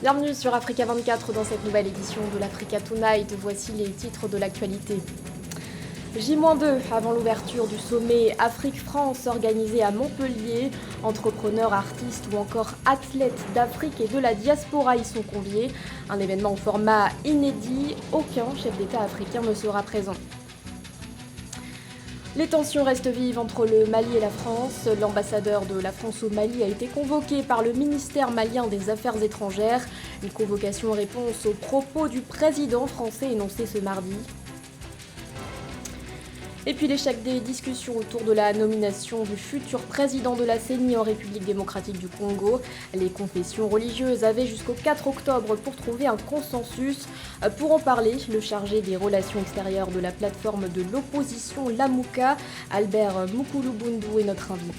Bienvenue sur Africa 24 dans cette nouvelle édition de l'Africa Tonight. Voici les titres de l'actualité. J-2 avant l'ouverture du sommet Afrique-France organisé à Montpellier. Entrepreneurs, artistes ou encore athlètes d'Afrique et de la diaspora y sont conviés. Un événement au format inédit. Aucun chef d'État africain ne sera présent. Les tensions restent vives entre le Mali et la France. L'ambassadeur de la France au Mali a été convoqué par le ministère malien des Affaires étrangères. Une convocation en réponse aux propos du président français énoncés ce mardi. Et puis l'échec des discussions autour de la nomination du futur président de la CENI en République démocratique du Congo. Les confessions religieuses avaient jusqu'au 4 octobre pour trouver un consensus. Pour en parler, le chargé des relations extérieures de la plateforme de l'opposition Lamuka, Albert Mukulubundu, est notre invité.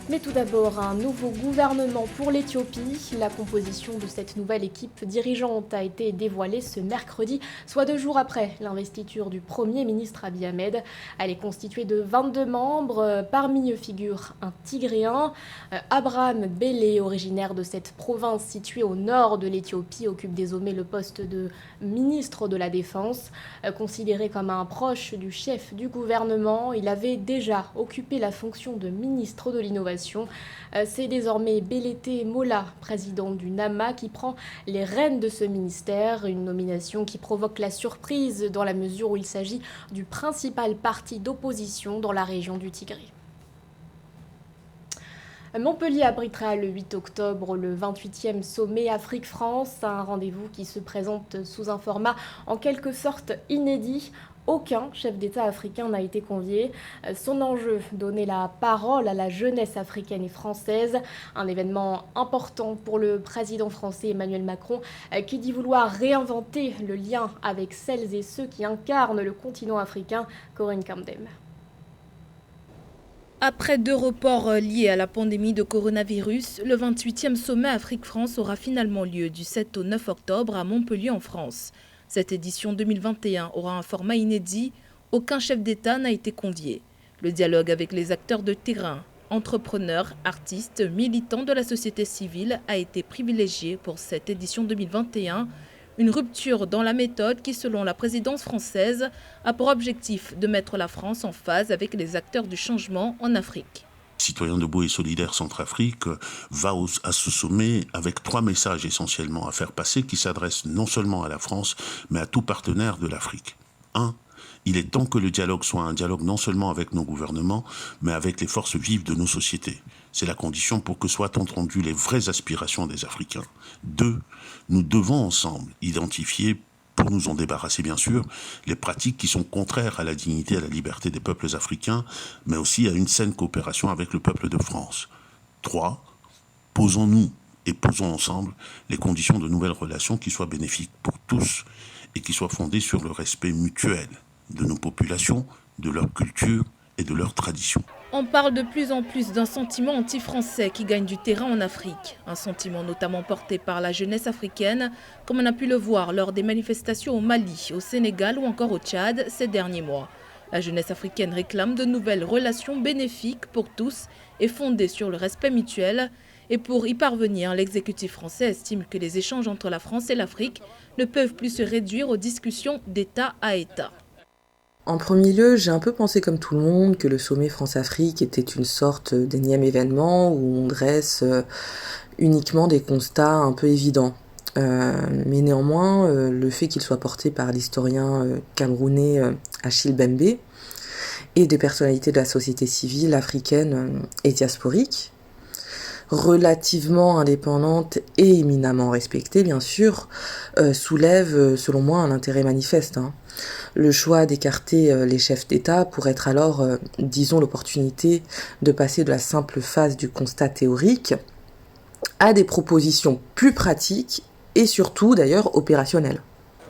Mais tout d'abord, un nouveau gouvernement pour l'Éthiopie. La composition de cette nouvelle équipe dirigeante a été dévoilée ce mercredi, soit 2 jours après l'investiture du Premier ministre Abiy Ahmed. Elle est constituée de 22 membres, parmi eux figure un Tigréen. Abraham Bellé, originaire de cette province située au nord de l'Éthiopie, occupe désormais le poste de ministre de la Défense. Considéré comme un proche du chef du gouvernement, il avait déjà occupé la fonction de ministre de l'Innovation. C'est désormais Belete Mola, président du NAMA, qui prend les rênes de ce ministère, une nomination qui provoque la surprise dans la mesure où il s'agit du principal parti d'opposition dans la région du Tigré. Montpellier abritera le 8 octobre le 28e sommet Afrique-France, un rendez-vous qui se présente sous un format en quelque sorte inédit. Aucun chef d'État africain n'a été convié. Son enjeu, donner la parole à la jeunesse africaine et française. Un événement important pour le président français Emmanuel Macron qui dit vouloir réinventer le lien avec celles et ceux qui incarnent le continent africain. Corinne Kamdem. Après 2 reports liés à la pandémie de coronavirus, le 28e sommet Afrique-France aura finalement lieu du 7 au 9 octobre à Montpellier en France. Cette édition 2021 aura un format inédit. Aucun chef d'État n'a été convié. Le dialogue avec les acteurs de terrain, entrepreneurs, artistes, militants de la société civile a été privilégié pour cette édition 2021. Une rupture dans la méthode qui, selon la présidence française, a pour objectif de mettre la France en phase avec les acteurs du changement en Afrique. Citoyens debout et solidaires Centrafrique va à ce sommet avec 3 messages essentiellement à faire passer qui s'adressent non seulement à la France, mais à tout partenaire de l'Afrique. 1. Il est temps que le dialogue soit un dialogue non seulement avec nos gouvernements, mais avec les forces vives de nos sociétés. C'est la condition pour que soient entendues les vraies aspirations des Africains. 2. Nous devons ensemble identifier, pour nous en débarrasser bien sûr, les pratiques qui sont contraires à la dignité et à la liberté des peuples africains, mais aussi à une saine coopération avec le peuple de France. 3. Posons-nous et posons ensemble les conditions de nouvelles relations qui soient bénéfiques pour tous et qui soient fondées sur le respect mutuel de nos populations, de leur culture et de leurs traditions. On parle de plus en plus d'un sentiment anti-français qui gagne du terrain en Afrique. Un sentiment notamment porté par la jeunesse africaine, comme on a pu le voir lors des manifestations au Mali, au Sénégal ou encore au Tchad ces derniers mois. La jeunesse africaine réclame de nouvelles relations bénéfiques pour tous et fondées sur le respect mutuel. Et pour y parvenir, l'exécutif français estime que les échanges entre la France et l'Afrique ne peuvent plus se réduire aux discussions d'État à État. En premier lieu, j'ai un peu pensé comme tout le monde que le sommet France-Afrique était une sorte d'énième événement où on dresse uniquement des constats un peu évidents. Mais néanmoins, le fait qu'il soit porté par l'historien camerounais Achille Bembe et des personnalités de la société civile africaine et diasporique, relativement indépendante et éminemment respectée, bien sûr, soulève, selon moi, un intérêt manifeste. Le choix d'écarter les chefs d'État pour être alors, disons, l'opportunité de passer de la simple phase du constat théorique à des propositions plus pratiques et surtout, d'ailleurs, opérationnelles.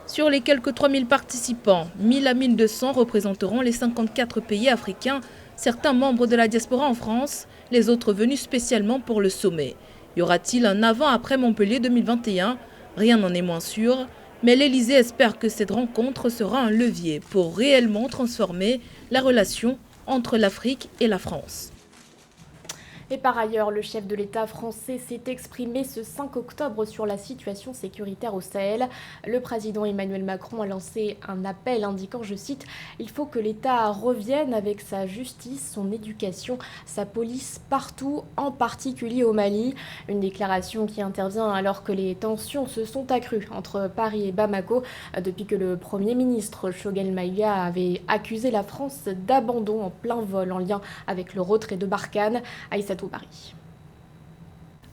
Sur les quelques 3000 participants, 1000 à 1200 représenteront les 54 pays africains, certains membres de la diaspora en France, les autres venus spécialement pour le sommet. Y aura-t-il un avant-après Montpellier 2021 ? Rien n'en est moins sûr, mais l'Élysée espère que cette rencontre sera un levier pour réellement transformer la relation entre l'Afrique et la France. Et par ailleurs, le chef de l'État français s'est exprimé ce 5 octobre sur la situation sécuritaire au Sahel. Le président Emmanuel Macron a lancé un appel indiquant, je cite, « Il faut que l'État revienne avec sa justice, son éducation, sa police partout, en particulier au Mali ». Une déclaration qui intervient alors que les tensions se sont accrues entre Paris et Bamako depuis que le Premier ministre Choguel Maïga avait accusé la France d'abandon en plein vol en lien avec le retrait de Barkhane. Aïssatou Paris.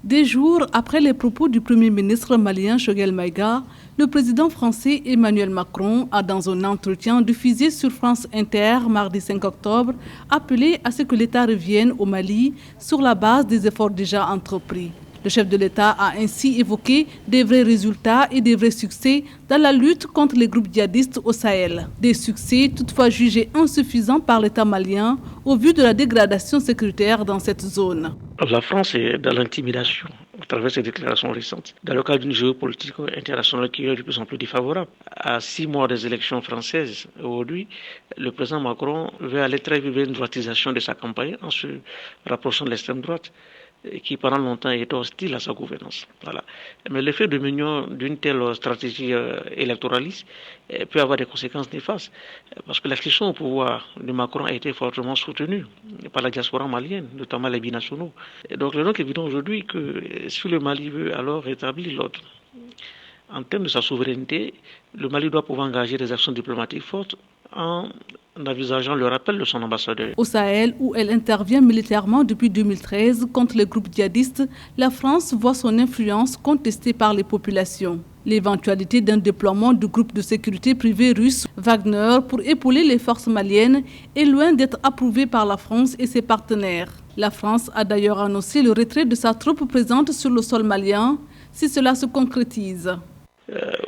Des jours après les propos du Premier ministre malien Choguel Maïga, le président français Emmanuel Macron a, dans un entretien diffusé sur France Inter mardi 5 octobre, appelé à ce que l'État revienne au Mali sur la base des efforts déjà entrepris. Le chef de l'État a ainsi évoqué des vrais résultats et des vrais succès dans la lutte contre les groupes djihadistes au Sahel. Des succès toutefois jugés insuffisants par l'État malien au vu de la dégradation sécuritaire dans cette zone. La France est dans l'intimidation à travers ses déclarations récentes, dans le cadre d'une géopolitique internationale qui est de plus en plus défavorable. À 6 mois des élections françaises, aujourd'hui, le président Macron veut aller très vite vers une droitisation de sa campagne en se rapprochant de l'extrême droite, qui pendant longtemps était hostile à sa gouvernance. Voilà. Mais l'effet de l'union d'une telle stratégie électoraliste peut avoir des conséquences néfastes, parce que l'accession au pouvoir de Macron a été fortement soutenue par la diaspora malienne, notamment les binationaux. Et donc il est donc évident aujourd'hui que si le Mali veut alors rétablir l'ordre, en termes de sa souveraineté, le Mali doit pouvoir engager des actions diplomatiques fortes en envisageant le rappel de son ambassadeur. Au Sahel, où elle intervient militairement depuis 2013 contre les groupes djihadistes, la France voit son influence contestée par les populations. L'éventualité d'un déploiement du groupe de sécurité privé russe Wagner pour épauler les forces maliennes est loin d'être approuvée par la France et ses partenaires. La France a d'ailleurs annoncé le retrait de sa troupe présente sur le sol malien si cela se concrétise.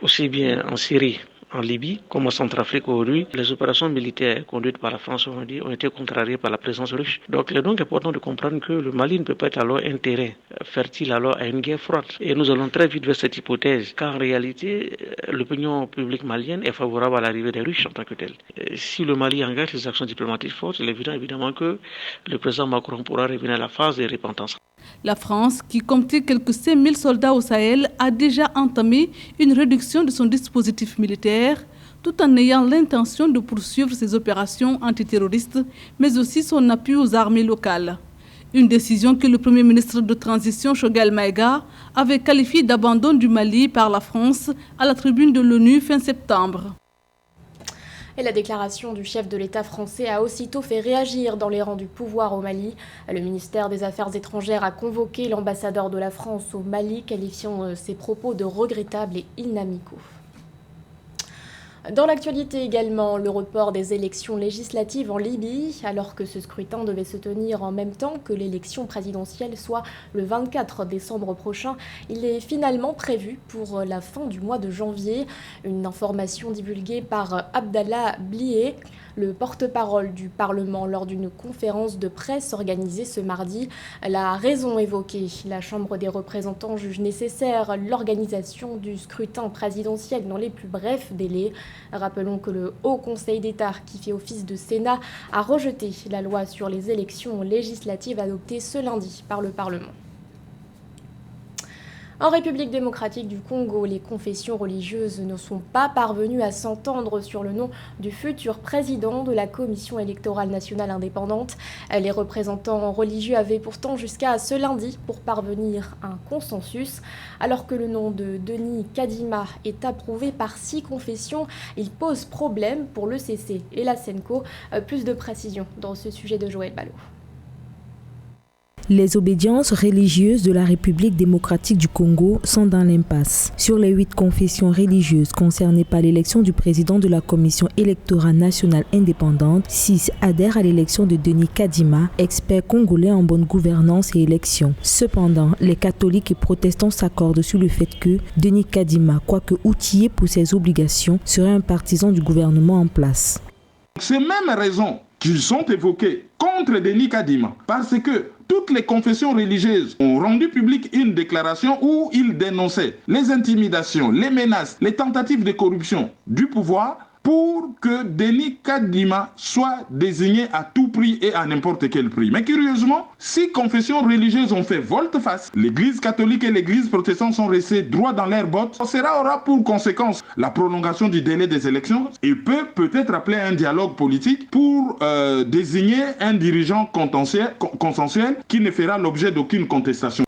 Aussi bien en Syrie, en Libye, comme en Centrafrique aujourd'hui, les opérations militaires conduites par la France ont été contrariées par la présence russe. Donc il est donc important de comprendre que le Mali ne peut pas être alors un terrain fertile alors à une guerre froide. Et nous allons très vite vers cette hypothèse, car en réalité, l'opinion publique malienne est favorable à l'arrivée des Russes en tant que telle. Si le Mali engage les actions diplomatiques fortes, il est évident évidemment que le président Macron pourra revenir à la phase de repentance. La France, qui comptait quelques 5000 soldats au Sahel, a déjà entamé une réduction de son dispositif militaire, tout en ayant l'intention de poursuivre ses opérations antiterroristes, mais aussi son appui aux armées locales. Une décision que le Premier ministre de transition Choguel Maïga avait qualifiée d'abandon du Mali par la France à la tribune de l'ONU fin septembre. Et la déclaration du chef de l'État français a aussitôt fait réagir dans les rangs du pouvoir au Mali. Le ministère des Affaires étrangères a convoqué l'ambassadeur de la France au Mali, qualifiant ses propos de regrettables et inamicaux. Dans l'actualité également, le report des élections législatives en Libye, alors que ce scrutin devait se tenir en même temps que l'élection présidentielle, soit le 24 décembre prochain. Il est finalement prévu pour la fin du mois de janvier. Une information divulguée par Abdallah Blié, le porte-parole du Parlement, lors d'une conférence de presse organisée ce mardi. La raison évoquée, la Chambre des représentants juge nécessaire l'organisation du scrutin présidentiel dans les plus brefs délais. Rappelons que le Haut Conseil d'État, qui fait office de Sénat, a rejeté la loi sur les élections législatives adoptée ce lundi par le Parlement. En République démocratique du Congo, les confessions religieuses ne sont pas parvenues à s'entendre sur le nom du futur président de la Commission électorale nationale indépendante. Les représentants religieux avaient pourtant jusqu'à ce lundi pour parvenir à un consensus. Alors que le nom de Denis Kadima est approuvé par 6 confessions, il pose problème pour le CC et la Senko. Plus de précisions dans ce sujet de Joël Ballot. Les obédiences religieuses de la République démocratique du Congo sont dans l'impasse. Sur les 8 confessions religieuses concernées par l'élection du président de la Commission électorale nationale indépendante, 6 adhèrent à l'élection de Denis Kadima, expert congolais en bonne gouvernance et élection. Cependant, les catholiques et protestants s'accordent sur le fait que Denis Kadima, quoique outillé pour ses obligations, serait un partisan du gouvernement en place. Ces mêmes raisons qui sont évoquées contre Denis Kadima, parce que toutes les confessions religieuses ont rendu publique une déclaration où ils dénonçaient les intimidations, les menaces, les tentatives de corruption du pouvoir pour que Denis Kadima soit désigné à tout prix et à n'importe quel prix. Mais curieusement, si confessions religieuses ont fait volte-face, l'Église catholique et l'Église protestante sont restés droits dans leurs bottes, cela aura pour conséquence la prolongation du délai des élections. Il peut peut-être appeler un dialogue politique pour désigner un dirigeant consensuel qui ne fera l'objet d'aucune contestation.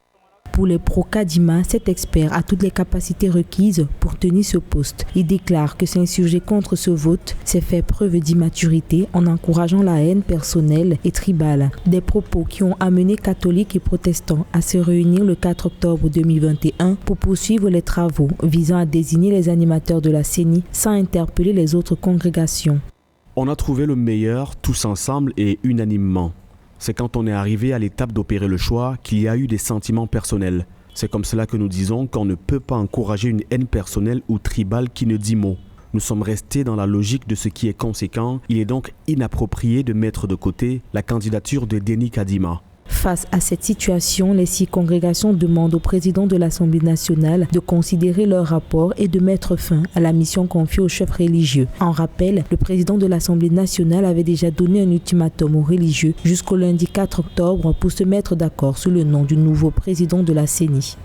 Pour les pro-Kadima, cet expert a toutes les capacités requises pour tenir ce poste. Il déclare que s'insurger contre ce vote, c'est faire preuve d'immaturité en encourageant la haine personnelle et tribale. Des propos qui ont amené catholiques et protestants à se réunir le 4 octobre 2021 pour poursuivre les travaux visant à désigner les animateurs de la CENI sans interpeller les autres congrégations. On a trouvé le meilleur tous ensemble et unanimement. C'est quand on est arrivé à l'étape d'opérer le choix qu'il y a eu des sentiments personnels. C'est comme cela que nous disons qu'on ne peut pas encourager une haine personnelle ou tribale qui ne dit mot. Nous sommes restés dans la logique de ce qui est conséquent. Il est donc inapproprié de mettre de côté la candidature de Denis Kadima. Face à cette situation, les 6 congrégations demandent au président de l'Assemblée nationale de considérer leur rapport et de mettre fin à la mission confiée aux chefs religieux. En rappel, le président de l'Assemblée nationale avait déjà donné un ultimatum aux religieux jusqu'au lundi 4 octobre pour se mettre d'accord sur le nom du nouveau président de la CENI.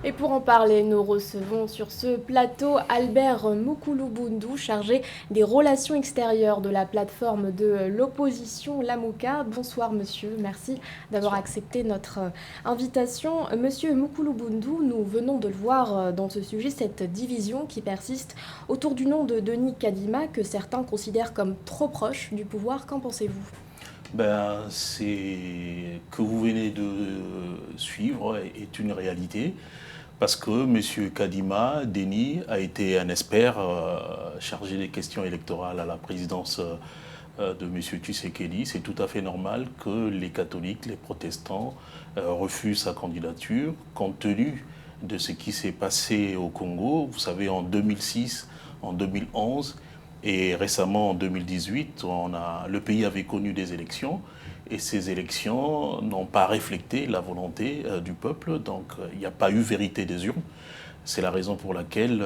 Et pour en parler, nous recevons sur ce plateau Albert Moukoulou-Boundou, chargé des relations extérieures de la plateforme de l'opposition Lamouka. Bonsoir monsieur, merci d'avoir accepté notre invitation. Monsieur Moukoulou-Boundou, nous venons de le voir dans ce sujet, cette division qui persiste autour du nom de Denis Kadima, que certains considèrent comme trop proche du pouvoir. Qu'en pensez-vous ? C'est que vous venez de suivre est une réalité. Parce que M. Kadima, Denis, a été un expert chargé des questions électorales à la présidence de M. Tshisekedi. C'est tout à fait normal que les catholiques, les protestants refusent sa candidature, compte tenu de ce qui s'est passé au Congo. Vous savez, en 2006, en 2011 et récemment en 2018, le pays avait connu des élections. Et ces élections n'ont pas reflété la volonté du peuple, donc il n'y a pas eu vérité des urnes. C'est la raison pour laquelle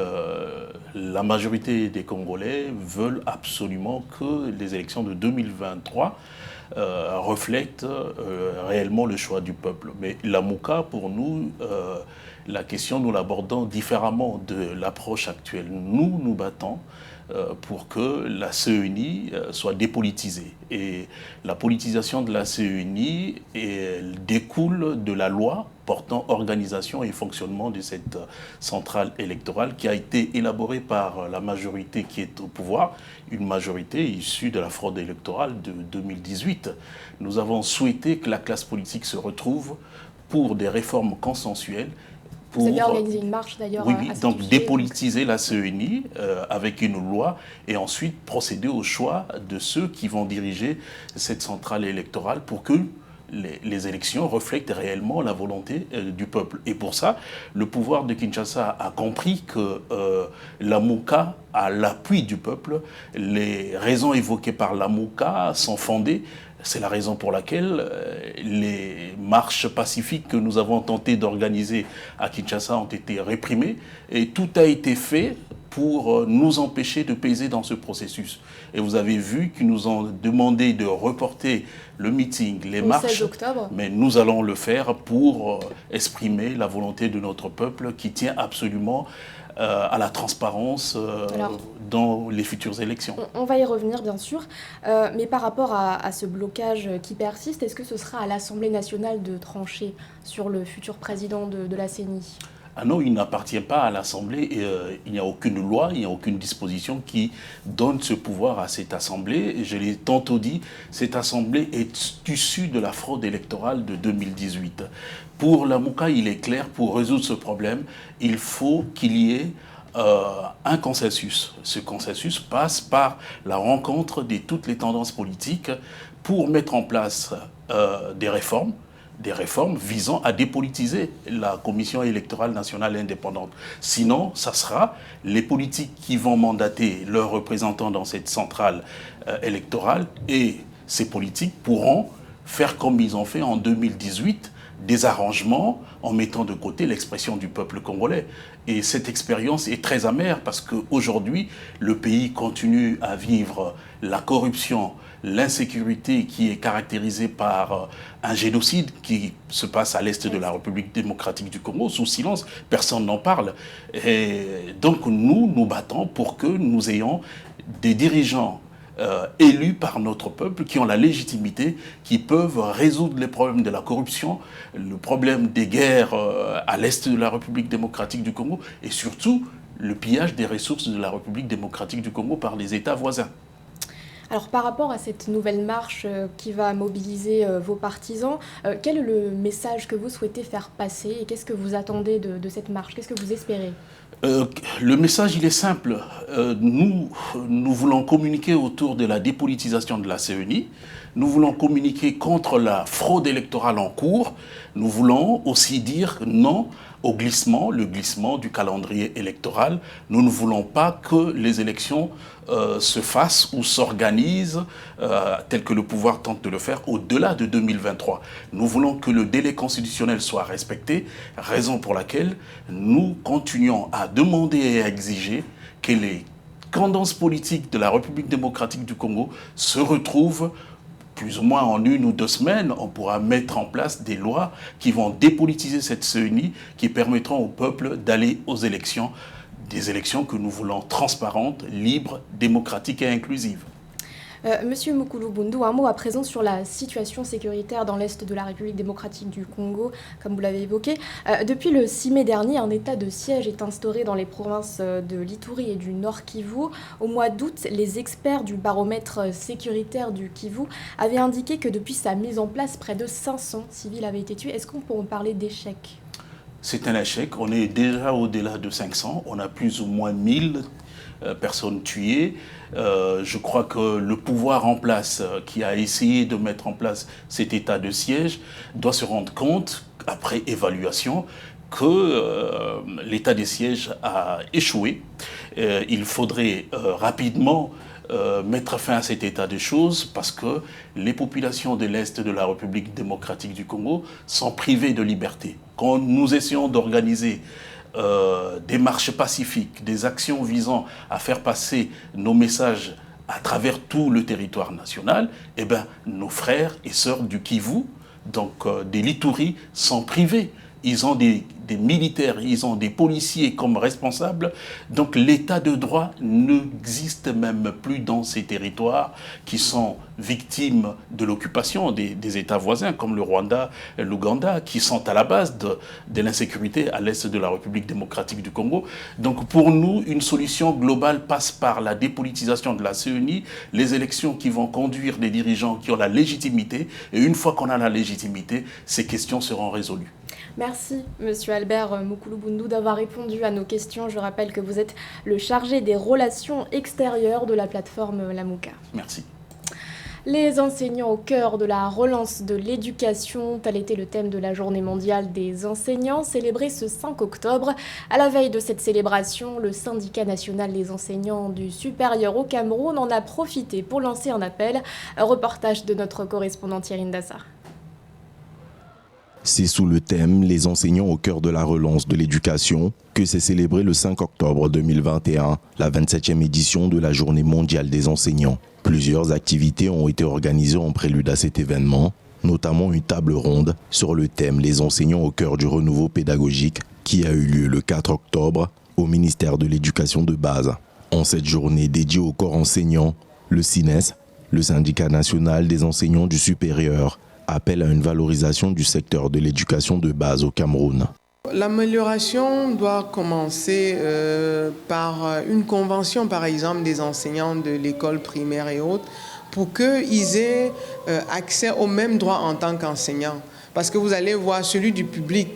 la majorité des Congolais veulent absolument que les élections de 2023 reflètent réellement le choix du peuple. Mais la Mouka, pour nous, la question, nous l'abordons différemment de l'approche actuelle. Nous nous battons pour que la CENI soit dépolitisée. Et la politisation de la CENI découle de la loi portant organisation et fonctionnement de cette centrale électorale qui a été élaborée par la majorité qui est au pouvoir, une majorité issue de la fraude électorale de 2018. Nous avons souhaité que la classe politique se retrouve pour des réformes consensuelles. Vous avez organisé une marche d'ailleurs. Oui, donc dépolitiser la CENI avec une loi et ensuite procéder au choix de ceux qui vont diriger cette centrale électorale pour que les élections reflètent réellement la volonté du peuple. Et pour ça, le pouvoir de Kinshasa a compris que la Mouka a l'appui du peuple. Les raisons évoquées par la Mouka sont fondées. C'est la raison pour laquelle les marches pacifiques que nous avons tenté d'organiser à Kinshasa ont été réprimées et tout a été fait pour nous empêcher de peser dans ce processus. Et vous avez vu qu'ils nous ont demandé de reporter le meeting, les marches, 16 octobre. Mais nous allons le faire pour exprimer la volonté de notre peuple qui tient absolument à la transparence dans les futures élections. On va y revenir bien sûr, mais par rapport à ce blocage qui persiste, est-ce que ce sera à l'Assemblée nationale de trancher sur le futur président de la CENI ? Ah non, il n'appartient pas à l'Assemblée. Il n'y a aucune loi, il n'y a aucune disposition qui donne ce pouvoir à cette Assemblée. Je l'ai tantôt dit, cette Assemblée est issue de la fraude électorale de 2018. Pour la Mouka, il est clair, pour résoudre ce problème, il faut qu'il y ait un consensus. Ce consensus passe par la rencontre de toutes les tendances politiques pour mettre en place des réformes visant à dépolitiser la Commission électorale nationale indépendante. Sinon, ça sera les politiques qui vont mandater leurs représentants dans cette centrale électorale et ces politiques pourront faire comme ils ont fait en 2018, des arrangements en mettant de côté l'expression du peuple congolais. Et cette expérience est très amère parce qu'aujourd'hui, le pays continue à vivre la corruption, l'insécurité qui est caractérisée par un génocide qui se passe à l'est de la République démocratique du Congo, sous silence, personne n'en parle. Et donc nous nous battons pour que nous ayons des dirigeants élus par notre peuple, qui ont la légitimité, qui peuvent résoudre les problèmes de la corruption, le problème des guerres à l'est de la République démocratique du Congo, et surtout le pillage des ressources de la République démocratique du Congo par les États voisins. Alors par rapport à cette nouvelle marche qui va mobiliser vos partisans, quel est le message que vous souhaitez faire passer et qu'est-ce que vous attendez de cette marche? Qu'est-ce que vous espérez? Le message, il est simple. Nous voulons communiquer autour de la dépolitisation de la CENI. Nous voulons communiquer contre la fraude électorale en cours. Nous voulons aussi dire non au glissement, le glissement du calendrier électoral. Nous ne voulons pas que les élections se fassent ou s'organisent tel que le pouvoir tente de le faire au-delà de 2023. Nous voulons que le délai constitutionnel soit respecté, raison pour laquelle nous continuons à demander et à exiger que les tendances politiques de la République démocratique du Congo se retrouvent plus ou moins en 1 ou 2 semaines. On pourra mettre en place des lois qui vont dépolitiser cette CENI, qui permettront au peuple d'aller aux élections, des élections que nous voulons transparentes, libres, démocratiques et inclusives. Monsieur Mukulu Bundu, un mot à présent sur la situation sécuritaire dans l'est de la République démocratique du Congo, comme vous l'avez évoqué. Depuis le 6 mai dernier, un état de siège est instauré dans les provinces de l'Ituri et du Nord Kivu. Au mois d'août, les experts du baromètre sécuritaire du Kivu avaient indiqué que depuis sa mise en place, près de 500 civils avaient été tués. Est-ce qu'on peut en parler d'échec? C'est un échec. On est déjà au-delà de 500. On a plus ou moins 1000 personnes tuées. Je crois que le pouvoir en place, qui a essayé de mettre en place cet état de siège, doit se rendre compte, après évaluation, que l'état de siège a échoué. Il faudrait rapidement mettre fin à cet état de choses parce que les populations de l'Est de la République démocratique du Congo sont privées de liberté. Quand nous essayons d'organiser des marches pacifiques, des actions visant à faire passer nos messages à travers tout le territoire national, eh bien, nos frères et sœurs du Kivu, donc des Lituri, sont privés. Ils ont des militaires, ils ont des policiers comme responsables. Donc l'état de droit n'existe même plus dans ces territoires qui sont victimes de l'occupation des États voisins comme le Rwanda et l'Ouganda, qui sont à la base de l'insécurité à l'est de la République démocratique du Congo. Donc pour nous, une solution globale passe par la dépolitisation de la CENI, les élections qui vont conduire des dirigeants qui ont la légitimité. Et une fois qu'on a la légitimité, ces questions seront résolues. Merci, Monsieur Albert Mukulu Bundu, d'avoir répondu à nos questions. Je rappelle que vous êtes le chargé des relations extérieures de la plateforme Lamuka. Merci. Les enseignants au cœur de la relance de l'éducation, tel était le thème de la Journée mondiale des enseignants, célébrée ce 5 octobre. À la veille de cette célébration, le syndicat national des enseignants du supérieur au Cameroun en a profité pour lancer un appel. Un reportage de notre correspondant Thierry Ndassar. C'est sous le thème « Les enseignants au cœur de la relance de l'éducation » que s'est célébré le 5 octobre 2021, la 27e édition de la Journée mondiale des enseignants. Plusieurs activités ont été organisées en prélude à cet événement, notamment une table ronde sur le thème « Les enseignants au cœur du renouveau pédagogique » qui a eu lieu le 4 octobre au ministère de l'Éducation de base. En cette journée dédiée au corps enseignant, le SINES, le syndicat national des enseignants du supérieur, appelle à une valorisation du secteur de l'éducation de base au Cameroun. L'amélioration doit commencer par une convention, par exemple, des enseignants de l'école primaire et autres, pour qu'ils aient accès aux mêmes droits en tant qu'enseignants. Parce que vous allez voir, celui du public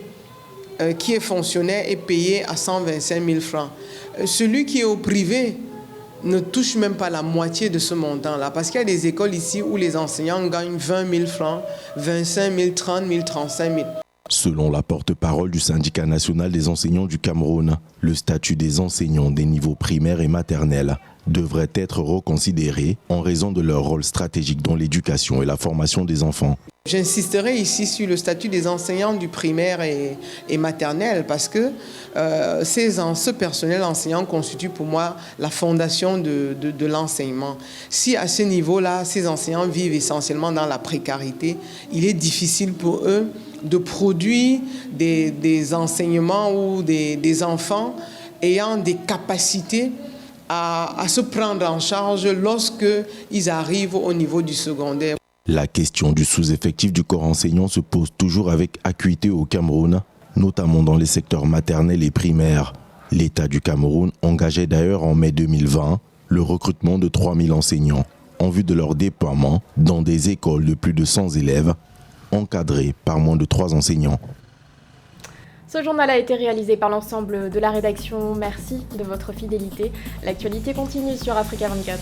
qui est fonctionnaire est payé à 125 000 francs. Celui qui est au privé ne touche même pas la moitié de ce montant-là. Parce qu'il y a des écoles ici où les enseignants gagnent 20 000 francs, 25 000, 30 000, 35 000. Selon la porte-parole du syndicat national des enseignants du Cameroun, le statut des enseignants des niveaux primaires et maternels devrait être reconsidéré en raison de leur rôle stratégique dans l'éducation et la formation des enfants. J'insisterai ici sur le statut des enseignants du primaire et maternel parce que ce personnel enseignant constitue pour moi la fondation de l'enseignement. Si à ce niveau-là, ces enseignants vivent essentiellement dans la précarité, il est difficile pour eux de produire des enseignements ou des enfants ayant des capacités à se prendre en charge lorsqu'ils arrivent au niveau du secondaire. La question du sous-effectif du corps enseignant se pose toujours avec acuité au Cameroun, notamment dans les secteurs maternels et primaires. L'État du Cameroun engageait d'ailleurs en mai 2020 le recrutement de 3000 enseignants en vue de leur déploiement dans des écoles de plus de 100 élèves, encadrées par moins de 3 enseignants. Ce journal a été réalisé par l'ensemble de la rédaction. Merci de votre fidélité. L'actualité continue sur Africa 24.